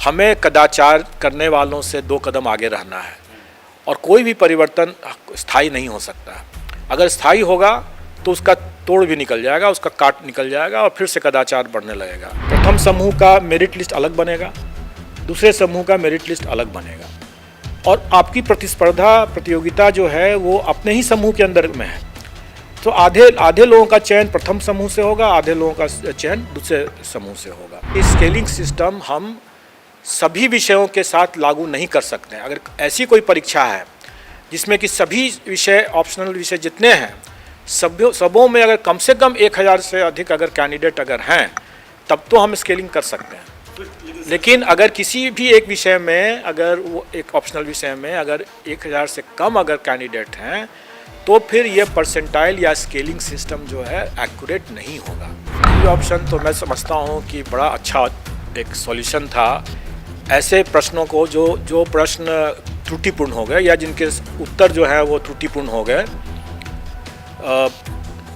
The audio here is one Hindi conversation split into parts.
हमें कदाचार करने वालों से 2 कदम आगे रहना है और कोई भी परिवर्तन स्थायी नहीं हो सकता। अगर स्थायी होगा तो उसका तोड़ भी निकल जाएगा, उसका काट निकल जाएगा और फिर से कदाचार बढ़ने लगेगा। प्रथम समूह का मेरिट लिस्ट अलग बनेगा, दूसरे समूह का मेरिट लिस्ट अलग बनेगा और आपकी प्रतियोगिता जो है वो अपने ही समूह के अंदर में है। तो आधे लोगों का चयन प्रथम समूह से होगा, आधे लोगों का चयन दूसरे समूह से होगा। इस स्केलिंग सिस्टम हम सभी विषयों के साथ लागू नहीं कर सकते। अगर ऐसी कोई परीक्षा है जिसमें कि सभी विषय ऑप्शनल विषय जितने हैं सबों में अगर कम से कम 1000 से अधिक अगर कैंडिडेट अगर हैं तब तो हम स्केलिंग कर सकते हैं। लेकिन अगर किसी भी एक विषय में अगर वो एक ऑप्शनल विषय में अगर 1000 से कम अगर कैंडिडेट हैं तो फिर ये परसेंटाइल या स्केलिंग सिस्टम जो है एक्यूरेट नहीं होगा। ये ऑप्शन तो मैं समझता हूँ कि बड़ा अच्छा एक सॉल्यूशन था ऐसे प्रश्नों को जो प्रश्न त्रुटिपूर्ण हो गए या जिनके उत्तर जो है वो त्रुटिपूर्ण हो गए।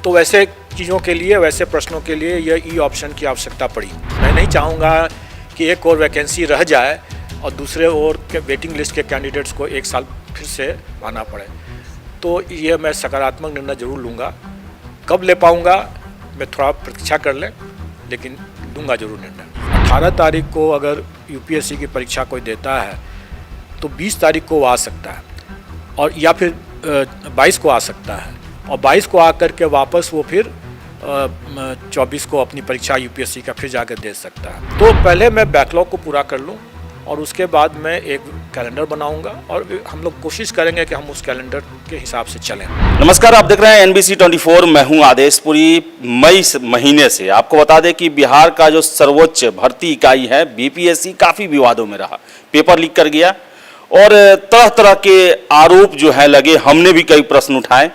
तो वैसे चीज़ों के लिए, वैसे प्रश्नों के लिए यह ई ऑप्शन की आवश्यकता पड़ी। मैं नहीं चाहूँगा कि एक और वैकेंसी रह जाए और दूसरे और के वेटिंग लिस्ट के कैंडिडेट्स को 1 साल फिर से आना पड़े। तो ये मैं सकारात्मक निर्णय जरूर लूँगा। कब ले पाऊँगा मैं थोड़ा प्रतीक्षा कर लें, लेकिन दूंगा जरूर निर्णय। 18 तारीख को अगर यूपीएससी की परीक्षा कोई देता है तो 20 तारीख को वो आ सकता है और या फिर 22 को आ सकता है और 22 को आकर के वापस वो फिर 24 को अपनी परीक्षा यूपीएससी का फिर जाकर दे सकता है। तो पहले मैं बैकलॉग को पूरा कर लूँ और उसके बाद मैं एक कैलेंडर बनाऊंगा और हम लोग कोशिश करेंगे कि हम उस कैलेंडर के हिसाब से चलें। नमस्कार, आप देख रहे हैं NBC 24। मैं हूं आदेश। पूरी मई महीने से आपको बता दें कि बिहार का जो सर्वोच्च भर्ती इकाई है बीपीएससी काफ़ी विवादों में रहा। पेपर लीक कर गया और तरह तरह के आरोप जो है लगे। हमने भी कई प्रश्न उठाए।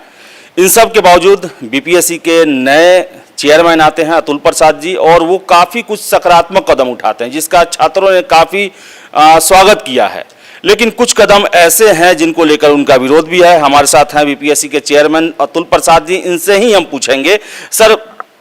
इन सब के बावजूद बीपीएससी के नए चेयरमैन आते हैं अतुल प्रसाद जी और वो काफ़ी कुछ सकारात्मक कदम उठाते हैं जिसका छात्रों ने काफ़ी स्वागत किया है। लेकिन कुछ कदम ऐसे हैं जिनको लेकर उनका विरोध भी है। हमारे साथ हैं बीपीएससी के चेयरमैन अतुल प्रसाद जी। इनसे ही हम पूछेंगे, सर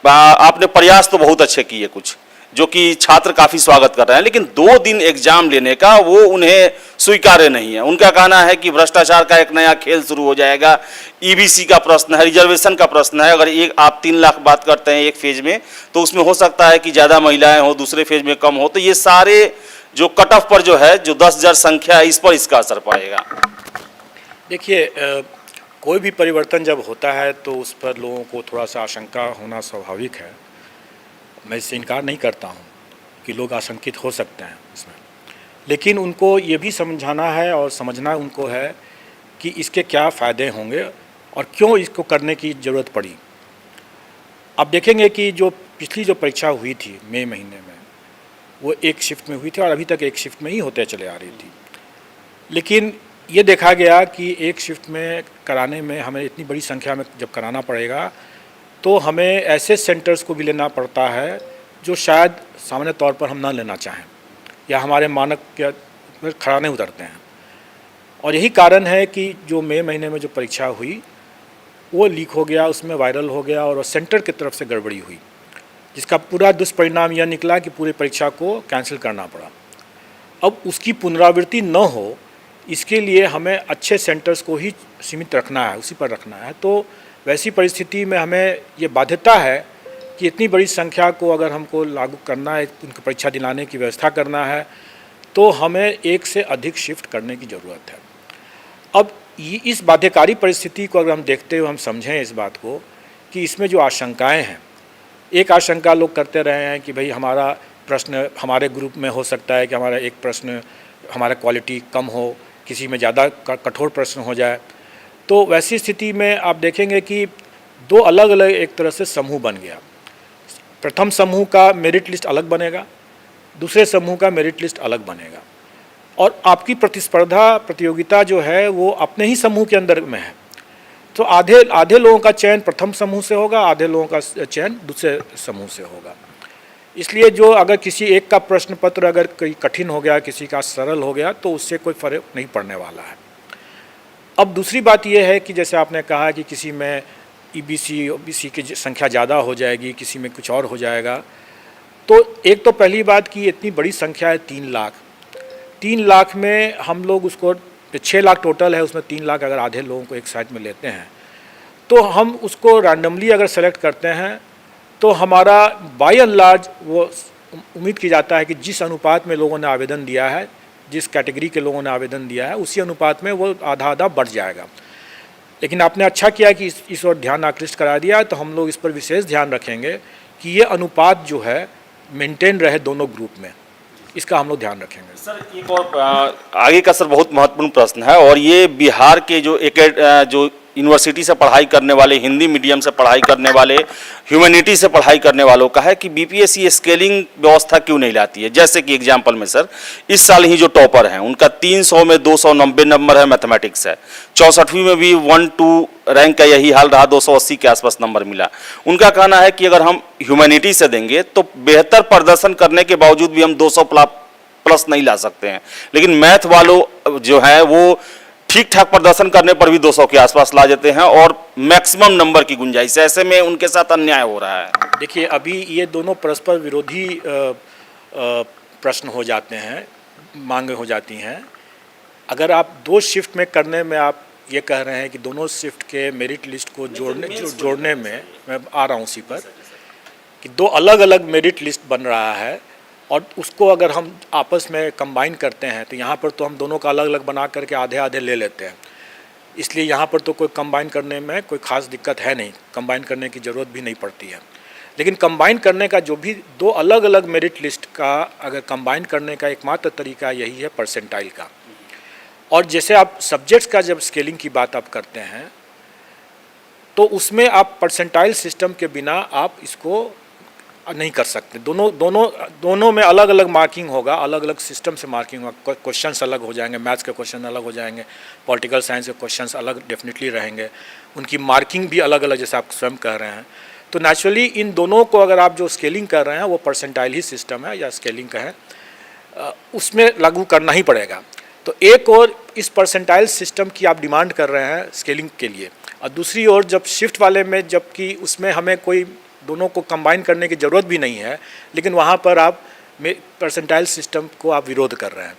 आपने प्रयास तो बहुत अच्छे किए कुछ जो कि छात्र काफ़ी स्वागत कर रहे हैं, लेकिन 2 दिन एग्जाम लेने का वो उन्हें स्वीकार्य नहीं है। उनका कहना है कि भ्रष्टाचार का एक नया खेल शुरू हो जाएगा। ईबीसी का प्रश्न है, रिजर्वेशन का प्रश्न है। अगर आप 3 लाख बात करते हैं एक फेज में तो उसमें हो सकता है कि ज़्यादा महिलाएं हो, दूसरे फेज में कम हो। तो ये सारे जो कट ऑफ पर जो है जो 10,000 संख्या है इस पर इसका असर पड़ेगा। देखिए, कोई भी परिवर्तन जब होता है तो उस पर लोगों को थोड़ा सा आशंका होना स्वाभाविक है। मैं इससे इनकार नहीं करता हूँ कि लोग आशंकित हो सकते हैं इसमें, लेकिन उनको ये भी समझाना है और समझना उनको है कि इसके क्या फ़ायदे होंगे और क्यों इसको करने की ज़रूरत पड़ी। अब देखेंगे कि जो पिछली जो परीक्षा हुई थी मई महीने में वो एक शिफ्ट में हुई थी और अभी तक एक शिफ्ट में ही होते चले आ रही थी। लेकिन ये देखा गया कि एक शिफ्ट में कराने में हमें इतनी बड़ी संख्या में जब कराना पड़ेगा तो हमें ऐसे सेंटर्स को भी लेना पड़ता है जो शायद सामान्य तौर पर हम ना लेना चाहें या हमारे मानक के खड़ा नहीं उतरते हैं। और यही कारण है कि जो मई महीने में जो परीक्षा हुई वो लीक हो गया, उसमें वायरल हो गया और सेंटर की तरफ से गड़बड़ी हुई, जिसका पूरा दुष्परिणाम यह निकला कि पूरी परीक्षा को कैंसिल करना पड़ा। अब उसकी पुनरावृत्ति न हो इसके लिए हमें अच्छे सेंटर्स को ही सीमित रखना है, उसी पर रखना है। तो वैसी परिस्थिति में हमें ये बाध्यता है कि इतनी बड़ी संख्या को अगर हमको लागू करना है, उनको परीक्षा दिलाने की व्यवस्था करना है तो हमें एक से अधिक शिफ्ट करने की ज़रूरत है। अब इस बाध्यकारी परिस्थिति को अगर हम देखते हुए हम समझें इस बात को कि इसमें जो आशंकाएं हैं, एक आशंका लोग करते रहे हैं कि भाई हमारा प्रश्न हमारे ग्रुप में हो सकता है कि हमारा एक प्रश्न हमारा क्वालिटी कम हो, किसी में ज़्यादा कठोर प्रश्न हो जाए। तो वैसी स्थिति में आप देखेंगे कि 2 अलग अलग एक तरह से समूह बन गया। प्रथम समूह का मेरिट लिस्ट अलग बनेगा, दूसरे समूह का मेरिट लिस्ट अलग बनेगा और आपकी प्रतियोगिता जो है वो अपने ही समूह के अंदर में है। तो आधे लोगों का चयन प्रथम समूह से होगा, आधे लोगों का चयन दूसरे समूह से होगा। इसलिए जो अगर किसी एक का प्रश्न पत्र अगर कोई कठिन हो गया, किसी का सरल हो गया तो उससे कोई फर्क नहीं पड़ने वाला है। अब दूसरी बात यह है कि जैसे आपने कहा कि किसी में ईबीसी ओबीसी की संख्या ज़्यादा हो जाएगी, किसी में कुछ और हो जाएगा। तो एक तो पहली बात कि इतनी बड़ी संख्या है 3 लाख, 3 लाख में हम लोग उसको 6 लाख टोटल है, उसमें 3 लाख अगर आधे लोगों को एक साइड में लेते हैं तो हम उसको रैंडमली अगर सेलेक्ट करते हैं तो हमारा बाय एंड लार्ज वो उम्मीद की जाता है कि जिस अनुपात में लोगों ने आवेदन दिया है, जिस कैटेगरी के लोगों ने आवेदन दिया है, उसी अनुपात में वो आधा आधा बढ़ जाएगा। लेकिन आपने अच्छा किया कि इस ओर ध्यान आकृष्ट करा दिया, तो हम लोग इस पर विशेष ध्यान रखेंगे कि ये अनुपात जो है मेंटेन रहे दोनों ग्रुप में, इसका हम लोग ध्यान रखेंगे। सर एक और आगे का सर बहुत महत्वपूर्ण प्रश्न है, और ये बिहार के जो यूनिवर्सिटी से पढ़ाई करने वाले, हिंदी मीडियम से पढ़ाई करने वाले, ह्यूमैनिटी से पढ़ाई करने वालों का है कि बीपीएससी स्केलिंग व्यवस्था क्यों नहीं लाती है। जैसे कि एग्जाम्पल में सर, इस साल ही जो टॉपर हैं उनका 300 में 290 नंबर है, मैथमेटिक्स है। 64वीं में भी 1-2 रैंक का यही हाल रहा, 280 के आसपास नंबर मिला। उनका कहना है कि अगर हम ह्यूमैनिटी से देंगे तो बेहतर प्रदर्शन करने के बावजूद भी हम 200 प्लस नहीं ला सकते हैं, लेकिन मैथ वालों जो है वो ठीक ठाक प्रदर्शन करने पर भी 200 के आसपास ला देते हैं और मैक्सिमम नंबर की गुंजाइश है। ऐसे में उनके साथ अन्याय हो रहा है। देखिए, अभी ये दोनों परस्पर विरोधी प्रश्न हो जाते हैं, मांगे हो जाती हैं। अगर आप 2 शिफ्ट में करने में आप ये कह रहे हैं कि दोनों शिफ्ट के मेरिट लिस्ट को जोड़ने में, मैं आ रहा हूँ उसी पर, कि 2 अलग अलग मेरिट लिस्ट बन रहा है और उसको अगर हम आपस में कंबाइन करते हैं तो यहाँ पर तो हम दोनों का अलग अलग बना करके आधे आधे ले लेते हैं, इसलिए यहाँ पर तो कोई कंबाइन करने में कोई ख़ास दिक्कत है नहीं, कंबाइन करने की ज़रूरत भी नहीं पड़ती है। लेकिन कंबाइन करने का जो भी 2 अलग अलग मेरिट लिस्ट का अगर कंबाइन करने का एकमात्र तरीका यही है परसेंटाइल का। और जैसे आप सब्जेक्ट्स का जब स्केलिंग की बात आप करते हैं तो उसमें आप परसेंटाइल सिस्टम के बिना आप इसको नहीं कर सकते। दोनों में अलग अलग मार्किंग होगा, अलग अलग सिस्टम से मार्किंग होगा, क्वेश्चंस अलग हो जाएंगे, मैथ्स के क्वेश्चन अलग हो जाएंगे, पॉलिटिकल साइंस के क्वेश्चंस अलग डेफिनेटली रहेंगे, उनकी मार्किंग भी अलग अलग जैसे आप स्वयं कह रहे हैं। तो नेचुरली इन दोनों को अगर आप जो स्केलिंग कर रहे हैं वो परसेंटाइल ही सिस्टम है या स्केलिंग का है, उसमें लागू करना ही पड़ेगा। तो एक और इस परसेंटाइल सिस्टम की आप डिमांड कर रहे हैं स्केलिंग के लिए, और दूसरी ओर जब शिफ्ट वाले में जबकि उसमें हमें कोई दोनों को कंबाइन करने की ज़रूरत भी नहीं है, लेकिन वहाँ पर आप परसेंटाइल सिस्टम को आप विरोध कर रहे हैं।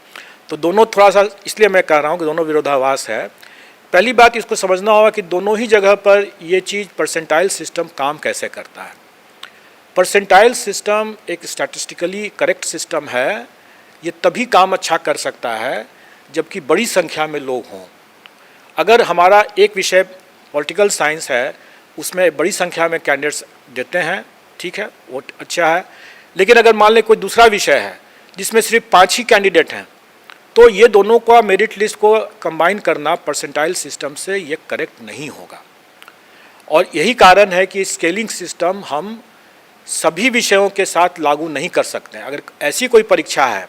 तो दोनों थोड़ा सा, इसलिए मैं कह रहा हूँ कि दोनों विरोधाभास है। पहली बात इसको समझना होगा कि दोनों ही जगह पर ये चीज़ परसेंटाइल सिस्टम काम कैसे करता है। परसेंटाइल सिस्टम एक स्टैटिस्टिकली करेक्ट सिस्टम है, ये तभी काम अच्छा कर सकता है जबकि बड़ी संख्या में लोग हों। अगर हमारा एक विषय पॉलिटिकल साइंस है, उसमें बड़ी संख्या में कैंडिडेट्स देते हैं, ठीक है, वो अच्छा है। लेकिन अगर मान लें कोई दूसरा विषय है जिसमें सिर्फ 5 ही कैंडिडेट हैं, तो ये दोनों का मेरिट लिस्ट को कंबाइन करना परसेंटाइल सिस्टम से ये करेक्ट नहीं होगा। और यही कारण है कि स्केलिंग सिस्टम हम सभी विषयों के साथ लागू नहीं कर सकते हैं। अगर ऐसी कोई परीक्षा है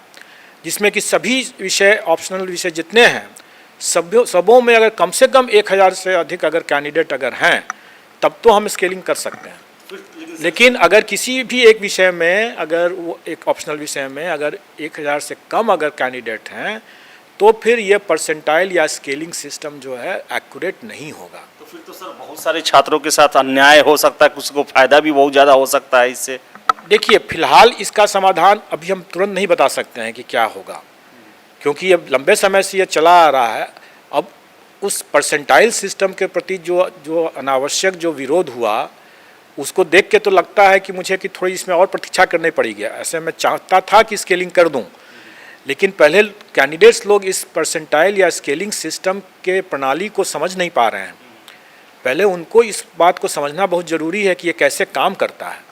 जिसमें कि सभी विषय, ऑप्शनल विषय जितने हैं, सबों में अगर कम से कम 1000 से अधिक अगर कैंडिडेट अगर हैं, तब तो हम स्केलिंग कर सकते हैं। लेकिन अगर किसी भी एक विषय में, अगर वो एक ऑप्शनल विषय में अगर 1000 से कम अगर कैंडिडेट हैं, तो फिर ये परसेंटाइल या स्केलिंग सिस्टम जो है एक्यूरेट नहीं होगा। तो फिर तो सर बहुत सारे छात्रों के साथ अन्याय हो सकता है, कुछ को फायदा भी बहुत ज़्यादा हो सकता है इससे। देखिए, फिलहाल इसका समाधान अभी हम तुरंत नहीं बता सकते हैं कि क्या होगा, क्योंकि अब लंबे समय से ये चला आ रहा है। अब उस परसेंटाइल सिस्टम के प्रति जो अनावश्यक जो विरोध हुआ, उसको देख के तो लगता है कि मुझे कि थोड़ी इसमें और प्रतीक्षा करनी पड़ेगी। ऐसे मैं चाहता था कि स्केलिंग कर दूं, लेकिन पहले कैंडिडेट्स लोग इस परसेंटाइल या स्केलिंग सिस्टम के प्रणाली को समझ नहीं पा रहे हैं। पहले उनको इस बात को समझना बहुत ज़रूरी है कि ये कैसे काम करता है,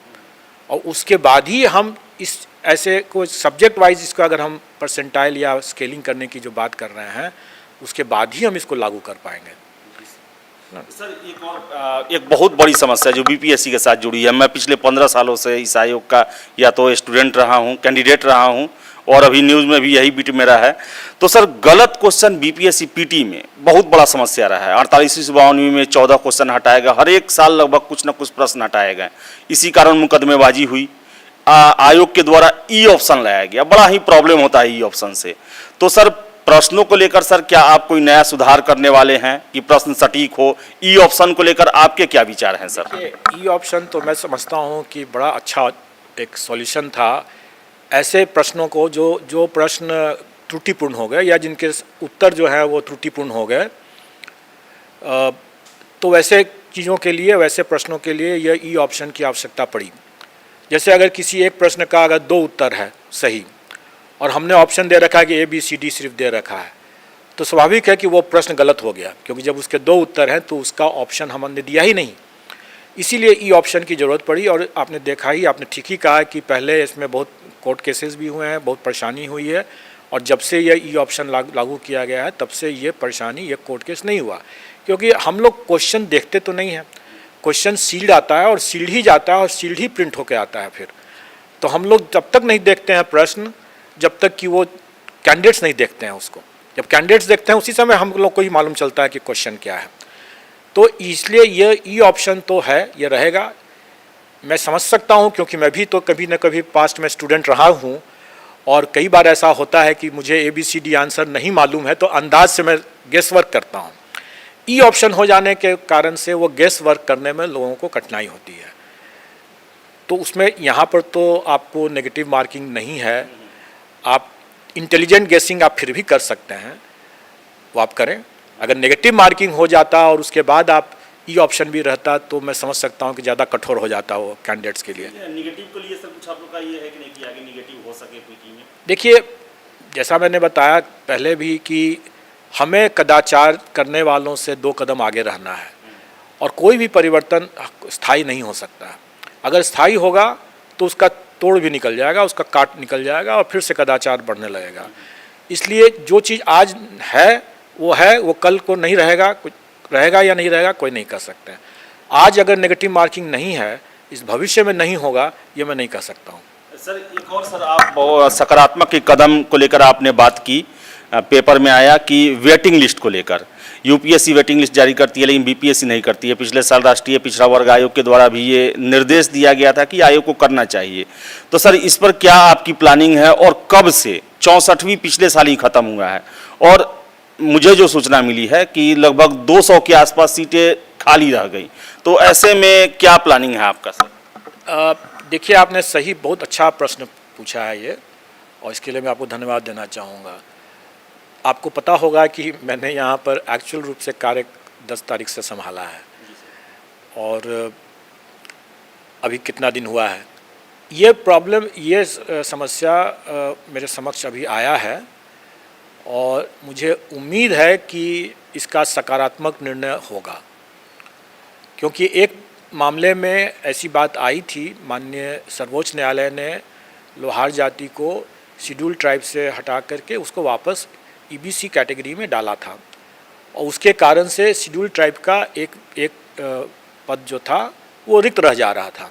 और उसके बाद ही हम इस ऐसे कोई सब्जेक्ट वाइज इसको अगर हम परसेंटाइल या स्केलिंग करने की जो बात कर रहे हैं, उसके बाद ही हम इसको लागू कर पाएंगे। सर एक बहुत बड़ी समस्या जो बीपीएससी के साथ जुड़ी है, मैं पिछले 15 सालों से इस आयोग का या तो स्टूडेंट रहा हूं, कैंडिडेट रहा हूं, और अभी न्यूज़ में भी यही बिट मेरा है। तो सर गलत क्वेश्चन बीपीएससी पीटी में बहुत बड़ा समस्या रहा है। 48वीं से 52वीं में 14 क्वेश्चन हटाया गया, हर एक साल लगभग कुछ न कुछ प्रश्न हटाए गए। इसी कारण मुकदमेबाजी हुई। आयोग के द्वारा ई ऑप्शन लाया गया, बड़ा ही प्रॉब्लम होता है ई ऑप्शन से। तो सर प्रश्नों को लेकर सर क्या आप कोई नया सुधार करने वाले हैं कि प्रश्न सटीक हो? ई ऑप्शन को लेकर आपके क्या विचार हैं सर? ई ऑप्शन तो मैं समझता हूं कि बड़ा अच्छा एक सॉल्यूशन था। ऐसे प्रश्नों को जो प्रश्न त्रुटिपूर्ण हो गए या जिनके उत्तर जो है वो त्रुटिपूर्ण हो गए, तो वैसे चीज़ों के लिए, वैसे प्रश्नों के लिए यह ई ऑप्शन की आवश्यकता पड़ी। जैसे अगर किसी एक प्रश्न का अगर 2 उत्तर है सही और हमने ऑप्शन दे रखा है कि ABCD सिर्फ दे रखा है, तो स्वाभाविक है कि वो प्रश्न गलत हो गया, क्योंकि जब उसके 2 उत्तर हैं तो उसका ऑप्शन हमने दिया ही नहीं। इसीलिए ई ऑप्शन की ज़रूरत पड़ी। और आपने देखा ही, आपने ठीक ही कहा कि पहले इसमें बहुत कोर्ट केसेस भी हुए हैं, बहुत परेशानी हुई है, और जब से यह ई ऑप्शन लागू किया गया है तब से ये परेशानी, ये कोर्ट केस नहीं हुआ। क्योंकि हम लोग क्वेश्चन देखते तो नहीं हैं, क्वेश्चन सील्ड आता है और सील्ड ही जाता है और सील्ड ही प्रिंट होकर आता है। फिर तो हम लोग तब तक नहीं देखते हैं प्रश्न जब तक कि वो कैंडिडेट्स नहीं देखते हैं उसको। जब कैंडिडेट्स देखते हैं उसी समय हम लोग को ही मालूम चलता है कि क्वेश्चन क्या है। तो इसलिए ये ई ऑप्शन तो है, ये रहेगा। मैं समझ सकता हूँ, क्योंकि मैं भी तो कभी न कभी पास्ट में स्टूडेंट रहा हूँ, और कई बार ऐसा होता है कि मुझे ABCD आंसर नहीं मालूम है तो अंदाज से मैं गेस वर्क करता हूँ। ई ऑप्शन हो जाने के कारण से वो गेस वर्क करने में लोगों को कठिनाई होती है। तो उसमें यहाँ पर तो आपको नेगेटिव मार्किंग नहीं है, आप इंटेलिजेंट गेसिंग आप फिर भी कर सकते हैं, वो आप करें। अगर नेगेटिव मार्किंग हो जाता और उसके बाद आप ई ऑप्शन भी रहता तो मैं समझ सकता हूँ कि ज़्यादा कठोर हो जाता वो कैंडिडेट्स के लिए। नेगेटिव के लिए सर कुछ आप लोग का ये है कि नहीं कि आगे नेगेटिव हो सके पीटी में? देखिए, जैसा मैंने बताया पहले भी कि हमें कदाचार करने वालों से 2 कदम आगे रहना है, और कोई भी परिवर्तन स्थायी नहीं हो सकता। अगर स्थायी होगा तो उसका तोड़ भी निकल जाएगा, उसका काट निकल जाएगा और फिर से कदाचार बढ़ने लगेगा। इसलिए जो चीज़ आज है, वो कल को नहीं रहेगा, कुछ रहेगा या नहीं रहेगा कोई नहीं कह सकते हैं। आज अगर नेगेटिव मार्किंग नहीं है, इस भविष्य में नहीं होगा, ये मैं नहीं कह सकता हूँ। सर एक और सर, आप सकारात्मक के कदम को लेकर आपने बात की, पेपर में आया कि वेटिंग लिस्ट को लेकर यूपीएससी वेटिंग लिस्ट जारी करती है लेकिन बीपीएससी नहीं करती है। पिछले साल राष्ट्रीय पिछड़ा वर्ग आयोग के द्वारा भी ये निर्देश दिया गया था कि आयोग को करना चाहिए। तो सर इस पर क्या आपकी प्लानिंग है और कब से? 64वीं पिछले साल ही खत्म हुआ है और मुझे जो सूचना मिली है कि लगभग 200 के आसपास सीटें खाली रह गई। तो ऐसे में क्या प्लानिंग है आपका सर? देखिए, आपने सही, बहुत अच्छा प्रश्न पूछा है ये, और इसके लिए मैं आपको धन्यवाद देना चाहूँगा। आपको पता होगा कि मैंने यहाँ पर एक्चुअल रूप से कार्य 10 तारीख से संभाला है, और अभी कितना दिन हुआ है। ये प्रॉब्लम, ये समस्या मेरे समक्ष अभी आया है, और मुझे उम्मीद है कि इसका सकारात्मक निर्णय होगा। क्योंकि एक मामले में ऐसी बात आई थी, माननीय सर्वोच्च न्यायालय ने लोहार जाति को शेड्यूल ट्राइब से हटा करके उसको वापस EBC कैटेगरी में डाला था, और उसके कारण से शेड्यूल ट्राइब का एक पद जो था वो रिक्त रह जा रहा था।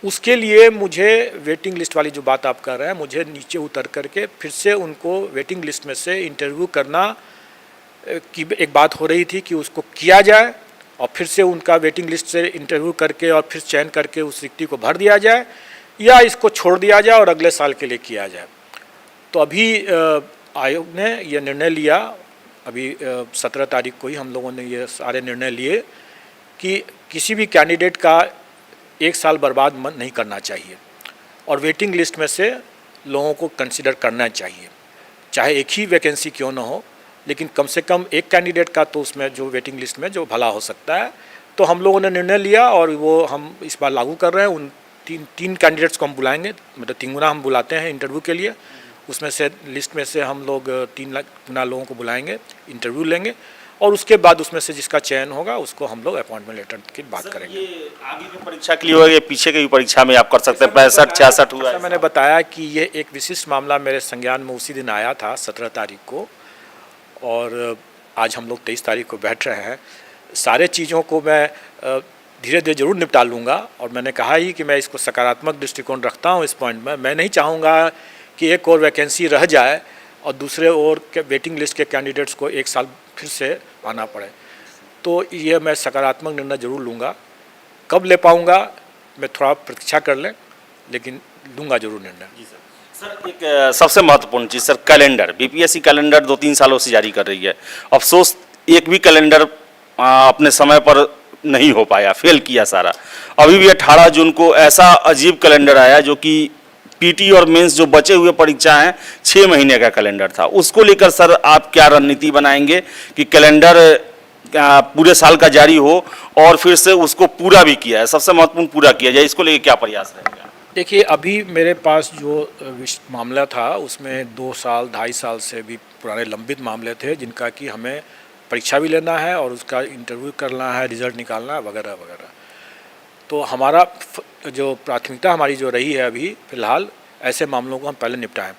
उसके लिए मुझे वेटिंग लिस्ट वाली जो बात आप कर रहे हैं, मुझे नीचे उतर करके फिर से उनको वेटिंग लिस्ट में से इंटरव्यू करना की एक बात हो रही थी कि उसको किया जाए, और फिर से उनका वेटिंग लिस्ट से इंटरव्यू करके और फिर चयन करके उस रिक्ति को भर दिया जाए, या इसको छोड़ दिया जाए और अगले साल के लिए किया जाए। तो अभी आयोग ने यह निर्णय लिया, अभी 17 तारीख को ही हम लोगों ने ये सारे निर्णय लिए कि किसी भी कैंडिडेट का 1 साल बर्बाद नहीं करना चाहिए, और वेटिंग लिस्ट में से लोगों को कंसिडर करना चाहिए, चाहे एक ही वैकेंसी क्यों ना हो, लेकिन कम से कम एक कैंडिडेट का तो उसमें जो वेटिंग लिस्ट में जो भला हो सकता है। तो हम लोगों ने निर्णय लिया और वो हम इस बार लागू कर रहे हैं। उन तीन कैंडिडेट्स को हम बुलाएंगे, मतलब 3 गुना हम बुलाते हैं इंटरव्यू के लिए। उसमें से लिस्ट में से हम लोग 3 गुना लोगों को बुलाएंगे, इंटरव्यू लेंगे, और उसके बाद उसमें से जिसका चयन होगा उसको हम लोग अपॉइंटमेंट लेटर की बात करेंगे। ये आगे की परीक्षा के लिए होगा, ये पीछे की परीक्षा में आप कर सकते हैं? 65-66 हुआ है। मैंने बताया कि ये एक विशिष्ट मामला मेरे संज्ञान में उसी दिन आया था, 17 तारीख को, और आज हम लोग 23 तारीख को बैठ रहे हैं। सारे चीज़ों को मैं धीरे धीरे जरूर निपटा लूँगा, और मैंने कहा ही कि मैं इसको सकारात्मक दृष्टिकोण रखता हूँ इस पॉइंट में। मैं नहीं चाहूँगा कि एक और वैकेंसी रह जाए और दूसरे और के वेटिंग लिस्ट के कैंडिडेट्स को 1 साल फिर से आना पड़े। तो ये मैं सकारात्मक निर्णय जरूर लूँगा। कब ले पाऊँगा मैं थोड़ा प्रतीक्षा कर लें, लेकिन लूँगा जरूर निर्णय। जी सर, एक सबसे महत्वपूर्ण चीज़ सर, कैलेंडर। बीपीएससी कैलेंडर 2-3 सालों से जारी कर रही है। अफसोस एक भी कैलेंडर अपने समय पर नहीं हो पाया, फेल किया सारा। अभी भी 18 जून को ऐसा अजीब कैलेंडर आया जो कि पीटी और मेंस जो बचे हुए परीक्षा हैं 6 महीने का कैलेंडर था, उसको लेकर सर आप क्या रणनीति बनाएंगे कि कैलेंडर पूरे साल का जारी हो और फिर से उसको पूरा भी किया है, सबसे महत्वपूर्ण पूरा किया जाए, इसको लेकर क्या प्रयास रहेगा? देखिए, अभी मेरे पास जो मामला था उसमें 2 साल 2.5 साल से भी पुराने लंबित मामले थे, जिनका कि हमें परीक्षा भी लेना है और उसका इंटरव्यू करना है, रिजल्ट निकालना है वगैरह वगैरह। तो हमारा जो प्राथमिकता हमारी जो रही है अभी फ़िलहाल, ऐसे मामलों को हम पहले निपटाएं।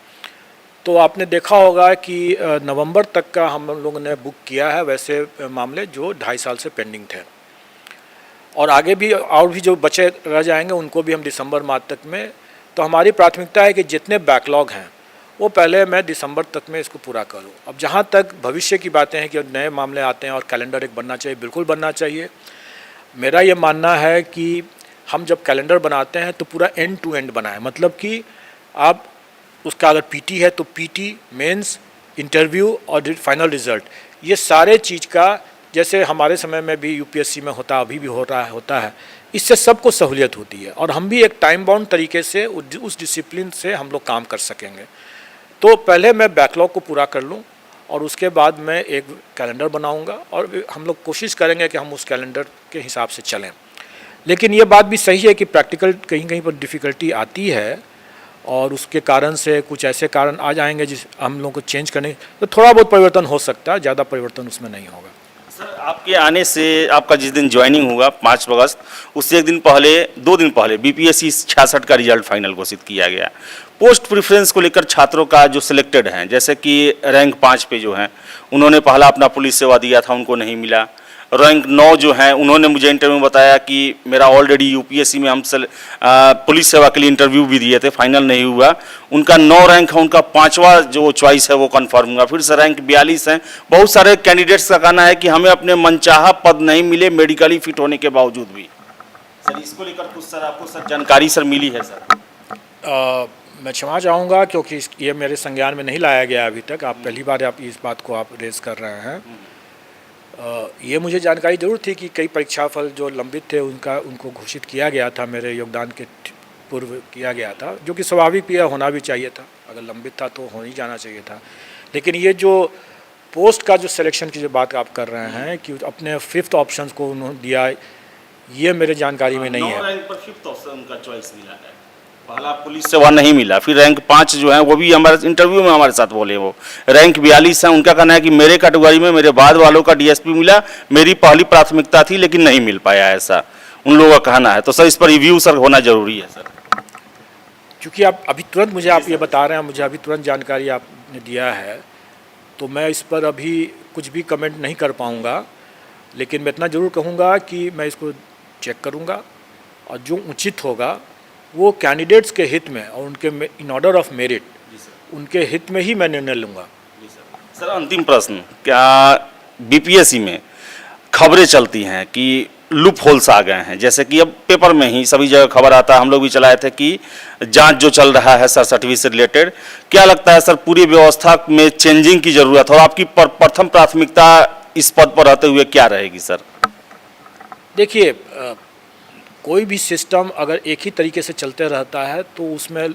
तो आपने देखा होगा कि नवंबर तक का हम लोगों ने बुक किया है वैसे मामले जो 2.5 साल से पेंडिंग थे, और आगे भी और भी जो बचे रह जाएंगे उनको भी हम दिसंबर माह तक में। तो हमारी प्राथमिकता है कि जितने बैकलॉग हैं वो पहले मैं दिसंबर तक में इसको पूरा करूं। अब जहां तक भविष्य की बातें हैं कि नए मामले आते हैं और कैलेंडर एक बनना चाहिए, बिल्कुल बनना चाहिए। मेरा ये मानना है कि हम जब कैलेंडर बनाते हैं तो पूरा एंड टू एंड बनाएं, मतलब कि आप उसका अगर पीटी है तो पीटी, मेंस, इंटरव्यू और फाइनल रिज़ल्ट, ये सारे चीज़ का जैसे हमारे समय में भी यूपीएससी में होता, अभी भी होता है, इससे सबको सहूलियत होती है और हम भी एक टाइम बाउंड तरीके से उस डिसिप्लिन से हम लोग काम कर सकेंगे। तो पहले मैं बैकलॉग को पूरा कर लूँ और उसके बाद मैं एक कैलेंडर बनाऊंगा और हम लोग कोशिश करेंगे कि हम उस कैलेंडर के हिसाब से चलें। लेकिन ये बात भी सही है कि प्रैक्टिकल कहीं कहीं पर डिफ़िकल्टी आती है और उसके कारण से कुछ ऐसे कारण आ जाएंगे जिस हम लोग को चेंज करने, तो थोड़ा बहुत परिवर्तन हो सकता है, ज़्यादा परिवर्तन उसमें नहीं होगा। सर आपके आने से आपका जिस दिन ज्वाइनिंग होगा 5 अगस्त, उससे 2 दिन पहले बीपीएससी 66 का रिजल्ट फाइनल घोषित किया गया। पोस्ट प्रेफरेंस को लेकर छात्रों का जो सिलेक्टेड हैं, जैसे कि रैंक 5 पे जो हैं उन्होंने पहला अपना पुलिस सेवा दिया था, उनको नहीं मिला। रैंक 9 जो हैं उन्होंने मुझे इंटरव्यू में बताया कि मेरा ऑलरेडी यूपीएससी में हम पुलिस सेवा के लिए इंटरव्यू भी दिए थे, फाइनल नहीं हुआ। उनका 9 रैंक है, उनका 5वां जो चॉइस है वो कन्फर्म हुआ। फिर से रैंक 42 है। बहुत सारे कैंडिडेट्स का कहना है कि हमें अपने मनचाहा पद नहीं मिले मेडिकली फिट होने के बावजूद भी। सर इसको लेकर कुछ सर आपको सर जानकारी सर मिली है सर? मैं क्षमा चाहूँगा क्योंकि ये मेरे संज्ञान में नहीं लाया गया अभी तक। आप पहली बार आप इस बात को आप रेज़ कर रहे हैं। ये मुझे जानकारी जरूर थी कि कई परीक्षाफल जो लंबित थे उनको घोषित किया गया था, मेरे योगदान के पूर्व किया गया था, जो कि स्वाभाविक भी होना भी चाहिए था। अगर लंबित था तो हो ही जाना चाहिए था। लेकिन ये जो पोस्ट का जो सिलेक्शन की जो बात आप कर रहे हैं कि अपने 5th ऑप्शन को उन्होंने दिया, ये मेरे जानकारी में नहीं है। 9 रैंक पर 5th ऑप्शन उनका चॉइस मिला है, पहला पुलिस सेवा नहीं मिला। फिर रैंक 5 जो है वो भी हमारे इंटरव्यू में हमारे साथ बोले, वो रैंक 42 है। उनका कहना है कि मेरे कैटेगरी में मेरे बाद वालों का डीएसपी मिला, मेरी पहली प्राथमिकता थी लेकिन नहीं मिल पाया, ऐसा उन लोगों का कहना है। तो सर इस पर रिव्यू सर होना जरूरी है सर, क्योंकि आप अभी तुरंत मुझे आप ये बता रहे हैं, मुझे अभी तुरंत जानकारी आपने दिया है, तो मैं इस पर अभी कुछ भी कमेंट नहीं कर पाऊँगा। लेकिन मैं इतना ज़रूर कहूँगा कि मैं इसको चेक करूँगा और जो उचित होगा वो कैंडिडेट्स के हित में और उनके इन ऑर्डर ऑफ मेरिट उनके हित में ही मैं निर्णय लूँगा। सर अंतिम प्रश्न, क्या बीपीएससी में खबरें चलती हैं कि लूप होल्स आ गए हैं, जैसे कि अब पेपर में ही सभी जगह खबर आता है, हम लोग भी चलाए थे कि जांच जो चल रहा है सर सर्टिफिकेट से रिलेटेड, क्या लगता है सर पूरी व्यवस्था में चेंजिंग की जरूरत और आपकी प्रथम प्राथमिकता इस पद पर रहते हुए क्या रहेगी सर? देखिए, कोई भी सिस्टम अगर एक ही तरीके से चलते रहता है तो उसमें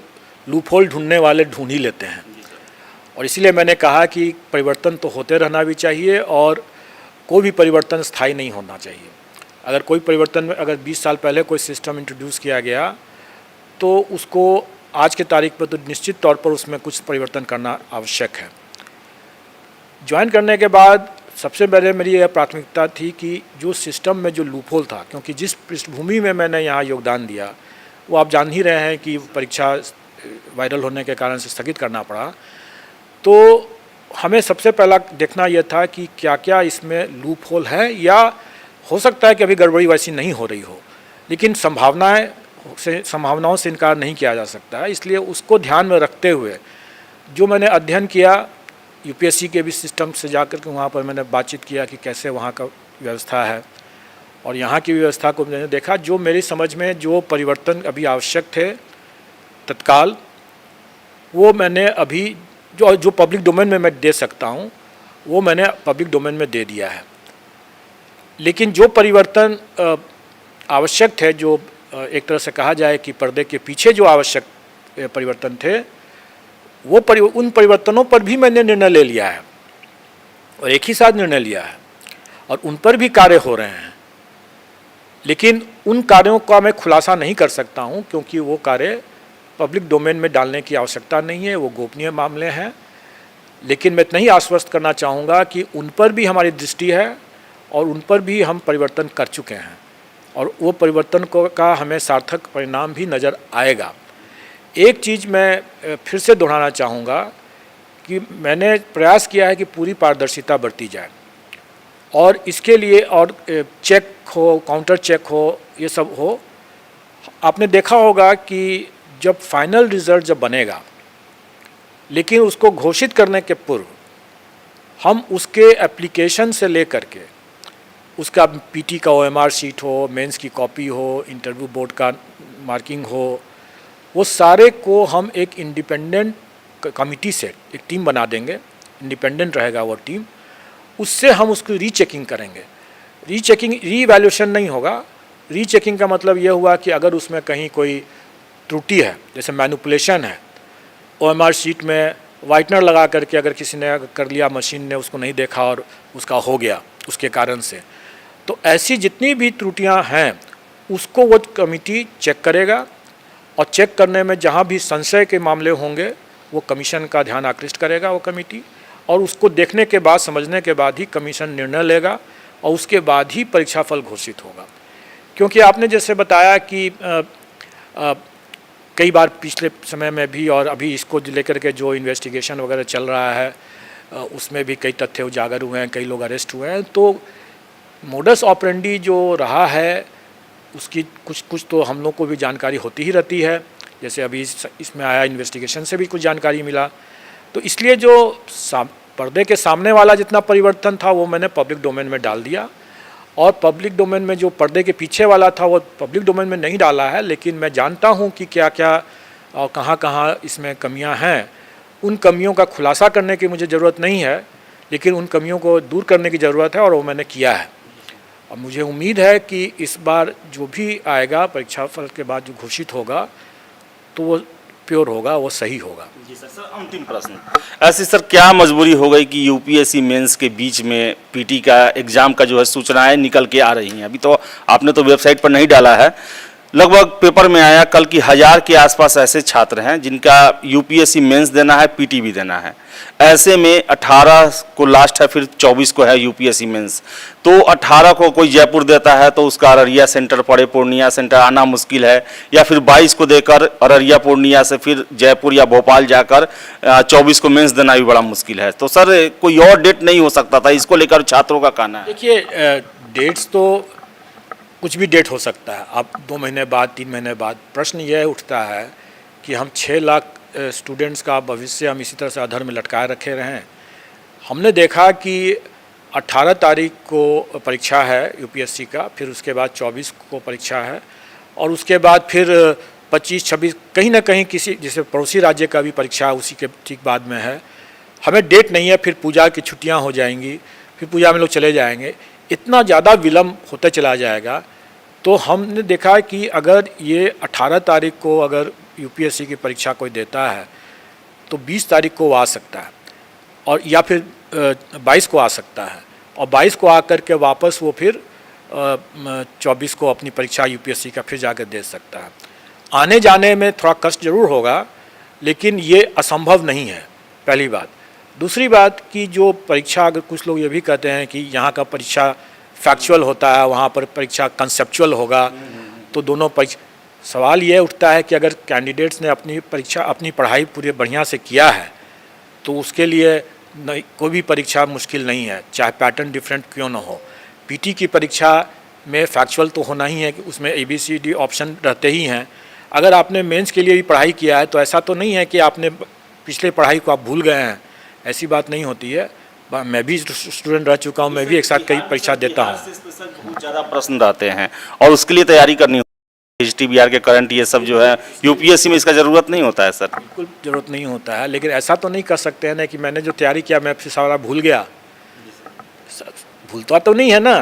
लूपहोल ढूंढने वाले ढूंढ ही लेते हैं, और इसीलिए मैंने कहा कि परिवर्तन तो होते रहना भी चाहिए और कोई भी परिवर्तन स्थायी नहीं होना चाहिए। अगर कोई परिवर्तन में अगर 20 साल पहले कोई सिस्टम इंट्रोड्यूस किया गया तो उसको आज के तारीख पर तो निश्चित तौर पर उसमें कुछ परिवर्तन करना आवश्यक है। ज्वाइन करने के बाद सबसे पहले मेरी यह प्राथमिकता थी कि जो सिस्टम में जो लूपहोल था, क्योंकि जिस पृष्ठभूमि में मैंने यहाँ योगदान दिया वो आप जान ही रहे हैं कि परीक्षा वायरल होने के कारण से स्थगित करना पड़ा, तो हमें सबसे पहला देखना यह था कि क्या क्या इसमें लूपहोल है, या हो सकता है कि अभी गड़बड़ी वैसी नहीं हो रही हो, लेकिन संभावनाओं से इनकार नहीं किया जा सकता है। इसलिए उसको ध्यान में रखते हुए जो मैंने अध्ययन किया, यूपीएससी के भी सिस्टम से जाकर के वहाँ पर मैंने बातचीत किया कि कैसे वहाँ का व्यवस्था है और यहाँ की व्यवस्था को मैंने देखा। जो मेरी समझ में जो परिवर्तन अभी आवश्यक थे तत्काल, वो मैंने अभी जो पब्लिक डोमेन में मैं दे सकता हूँ वो मैंने पब्लिक डोमेन में दे दिया है। लेकिन जो परिवर्तन आवश्यक थे, जो एक तरह से कहा जाए कि पर्दे के पीछे जो आवश्यक परिवर्तन थे वो उन परिवर्तनों पर भी मैंने निर्णय ले लिया है और एक ही साथ निर्णय लिया है और उन पर भी कार्य हो रहे हैं, लेकिन उन कार्यों का मैं खुलासा नहीं कर सकता हूं क्योंकि वो कार्य पब्लिक डोमेन में डालने की आवश्यकता नहीं है, वो गोपनीय मामले हैं। लेकिन मैं इतना ही आश्वस्त करना चाहूँगा कि उन पर भी हमारी दृष्टि है और उन पर भी हम परिवर्तन कर चुके हैं और वो परिवर्तन का हमें सार्थक परिणाम भी नज़र आएगा। एक चीज़ मैं फिर से दोहराना चाहूँगा कि मैंने प्रयास किया है कि पूरी पारदर्शिता बरती जाए और इसके लिए और चेक हो, काउंटर चेक हो, ये सब हो। आपने देखा होगा कि जब फाइनल रिज़ल्ट जब बनेगा, लेकिन उसको घोषित करने के पूर्व हम उसके एप्लीकेशन से लेकर के उसका पीटी का ओएमआर शीट हो, मेंस की कॉपी हो, इंटरव्यू बोर्ड का मार्किंग हो, वो सारे को हम एक इंडिपेंडेंट कमिटी से एक टीम बना देंगे, इंडिपेंडेंट रहेगा वो टीम, उससे हम उसकी रीचेकिंग करेंगे। रीचेकिंग रीवैल्यूएशन नहीं होगा। रीचेकिंग का मतलब ये हुआ कि अगर उसमें कहीं कोई त्रुटि है, जैसे मैनिपुलेशन है, ओएमआर शीट में वाइटनर लगा करके अगर किसी ने कर लिया, मशीन ने उसको नहीं देखा और उसका हो गया उसके कारण से, तो ऐसी जितनी भी त्रुटियां हैं उसको वो कमेटी चेक करेगा और चेक करने में जहां भी संशय के मामले होंगे वो कमीशन का ध्यान आकृष्ट करेगा वो कमेटी, और उसको देखने के बाद, समझने के बाद ही कमीशन निर्णय लेगा और उसके बाद ही परीक्षाफल घोषित होगा। क्योंकि आपने जैसे बताया कि कई बार पिछले समय में भी और अभी इसको लेकर के जो इन्वेस्टिगेशन वगैरह चल रहा है उसमें भी कई तथ्य उजागर हुए हैं, कई लोग अरेस्ट हुए हैं। तो मोडस ऑपरेंडी जो रहा है उसकी कुछ तो हम लोग को भी जानकारी होती ही रहती है, जैसे अभी इसमें आया इन्वेस्टिगेशन से भी कुछ जानकारी मिला। तो इसलिए जो पर्दे के सामने वाला जितना परिवर्तन था वो मैंने पब्लिक डोमेन में डाल दिया और पब्लिक डोमेन में जो पर्दे के पीछे वाला था वो पब्लिक डोमेन में नहीं डाला है। लेकिन मैं जानता हूँ कि क्या क्या और कहाँ इसमें कमियाँ हैं। उन कमियों का खुलासा करने की मुझे ज़रूरत नहीं है, लेकिन उन कमियों को दूर करने की ज़रूरत है और वो मैंने किया है। और मुझे उम्मीद है कि इस बार जो भी आएगा परीक्षाफल के बाद जो घोषित होगा तो वो प्योर होगा, वो सही होगा। जी सर। अंतिम प्रश्न, ऐसी सर क्या मजबूरी हो गई कि यूपीएससी मेंस के बीच में पीटी का एग्जाम का जो है सूचनाएं निकल के आ रही हैं? अभी तो आपने तो वेबसाइट पर नहीं डाला है, लगभग पेपर में आया कल की 1000 के आसपास ऐसे छात्र हैं जिनका यूपीएससी मेंस देना है, पीटी भी देना है। ऐसे में 18 को लास्ट है, फिर 24 को है यूपीएससी मेंस। तो 18 को कोई जयपुर देता है तो उसका अररिया सेंटर पड़े, पूर्णिया सेंटर आना मुश्किल है, या फिर 22 को देकर अररिया पूर्णिया से फिर जयपुर या भोपाल जाकर 24 को मेंस देना भी बड़ा मुश्किल है। तो सर कोई और डेट नहीं हो सकता था? इसको लेकर छात्रों का कहना है। देखिए, डेट्स तो कुछ भी डेट हो सकता है, अब 2 महीने बाद, 3 महीने बाद। प्रश्न यह उठता है कि हम 6 लाख स्टूडेंट्स का भविष्य हम इसी तरह से अधर में लटकाए रखे रहें। हमने देखा कि 18 तारीख को परीक्षा है यूपीएससी का, फिर उसके बाद 24 को परीक्षा है और उसके बाद फिर 25-26 कहीं ना कहीं किसी जैसे पड़ोसी राज्य का भी परीक्षा उसी के ठीक बाद में है। हमें डेट नहीं है, फिर पूजा की छुट्टियां हो जाएंगी, फिर पूजा में लोग चले जाएंगे, इतना ज़्यादा विलम्ब होता चला जाएगा। तो हमने देखा कि अगर ये 18 तारीख को अगर यूपीएससी की परीक्षा कोई देता है तो 20 तारीख को वो आ सकता है और या फिर 22 को आ सकता है और 22 को आकर के वापस वो फिर 24 को अपनी परीक्षा यूपीएससी का फिर जाकर दे सकता है। आने जाने में थोड़ा कष्ट जरूर होगा, लेकिन ये असंभव नहीं है, पहली बात। दूसरी बात कि जो परीक्षा, अगर कुछ लोग ये भी कहते हैं कि यहाँ का परीक्षा फैक्चुअल होता है, वहाँ पर परीक्षा कंसेप्चुअल होगा, तो दोनों परीक्षा, सवाल ये उठता है कि अगर कैंडिडेट्स ने अपनी पढ़ाई पूरी बढ़िया से किया है तो उसके लिए कोई भी परीक्षा मुश्किल नहीं है, चाहे पैटर्न डिफरेंट क्यों ना हो। पीटी की परीक्षा में फैक्चुअल तो होना ही है कि उसमें ABCD ऑप्शन रहते ही हैं। अगर आपने मेंस के लिए भी पढ़ाई किया है तो ऐसा तो नहीं है कि आपने पिछले पढ़ाई को आप भूल गए हैं, ऐसी बात नहीं होती है। मैं भी स्टूडेंट रह चुका हूँ, मैं भी एक साथ कई परीक्षा देता हूँ। बहुत ज़्यादा प्रश्न रहते हैं और उसके लिए तैयारी करनी होती है। HTBR के करंट ये सब जो है, यूपीएससी में इसका ज़रूरत नहीं होता है सर? बिल्कुल ज़रूरत नहीं होता है, लेकिन ऐसा तो नहीं कर सकते हैं ना कि मैंने जो तैयारी किया मैं फिर सारा भूल गया। भूलता तो नहीं है ना,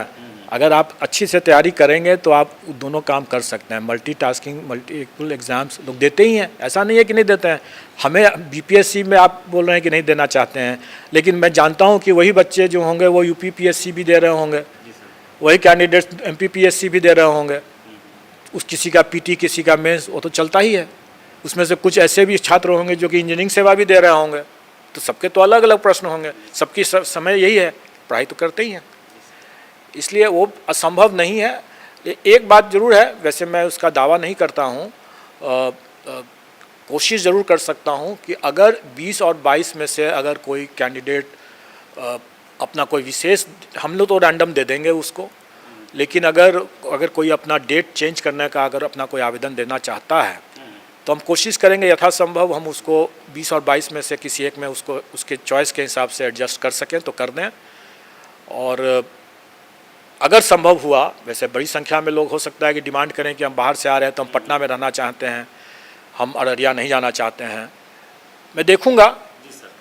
अगर आप अच्छी से तैयारी करेंगे तो आप दोनों काम कर सकते हैं। मल्टीटास्किंग मल्टीपल एग्ज़ाम्स लोग देते ही हैं, ऐसा नहीं है कि नहीं देते हैं। हमें बीपीएससी में आप बोल रहे हैं कि नहीं देना चाहते हैं, लेकिन मैं जानता हूं कि वही बच्चे जो होंगे वो यूपीपीएससी भी दे रहे होंगे, वही कैंडिडेट्स एमपीपीएससी भी दे रहे होंगे। उस किसी का पीटी, किसी का मेंस, वो तो चलता ही है। उसमें से कुछ ऐसे भी छात्र होंगे जो कि इंजीनियरिंग सेवा भी दे रहे होंगे, तो सबके तो अलग अलग प्रश्न होंगे। सबकी समय यही है, पढ़ाई तो करते ही हैं, इसलिए वो असंभव नहीं है। एक बात ज़रूर है, वैसे मैं उसका दावा नहीं करता हूँ, कोशिश ज़रूर कर सकता हूँ कि अगर 20 और 22 में से अगर कोई कैंडिडेट अपना कोई विशेष, हम लोग तो रैंडम दे देंगे उसको, लेकिन अगर कोई अपना डेट चेंज करने का अगर अपना कोई आवेदन देना चाहता है तो हम कोशिश करेंगे यथासंभव हम उसको 20 और 22 में से किसी एक में उसको उसके चॉइस के हिसाब से एडजस्ट कर सकें तो कर दें। और अगर संभव हुआ, वैसे बड़ी संख्या में लोग हो सकता है कि डिमांड करें कि हम बाहर से आ रहे हैं तो हम पटना में रहना चाहते हैं, हम अररिया नहीं जाना चाहते हैं। मैं देखूंगा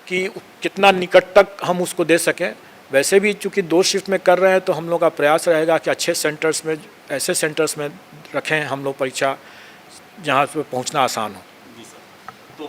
कि कितना निकट तक हम उसको दे सकें। वैसे भी चूँकि 2 शिफ्ट में कर रहे हैं तो हम लोग का प्रयास रहेगा कि अच्छे सेंटर्स में, ऐसे सेंटर्स में रखें हम लोग परीक्षा जहाँ पे पहुँचना आसान हो। तो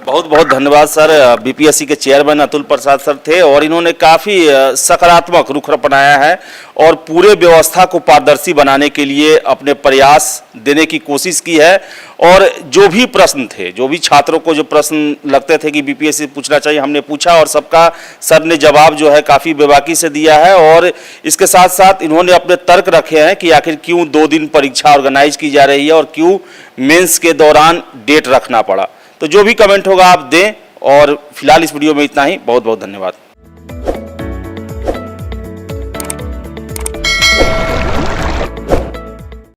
बहुत बहुत धन्यवाद सर। बीपीएससी के चेयरमैन अतुल प्रसाद सर थे और इन्होंने काफ़ी सकारात्मक रुख अपनाया है और पूरे व्यवस्था को पारदर्शी बनाने के लिए अपने प्रयास देने की कोशिश की है। और जो भी प्रश्न थे, जो भी छात्रों को जो प्रश्न लगते थे कि बीपीएससी पूछना चाहिए, हमने पूछा और सबका सर ने जवाब जो है काफ़ी बेबाकी से दिया है। और इसके साथ साथ इन्होंने अपने तर्क रखे हैं कि आखिर क्यों 2 दिन परीक्षा ऑर्गेनाइज की जा रही है और क्यों मेंस के दौरान डेट रखना पड़ा। तो जो भी कमेंट होगा आप दें, और फिलहाल इस वीडियो में इतना ही। बहुत बहुत धन्यवाद।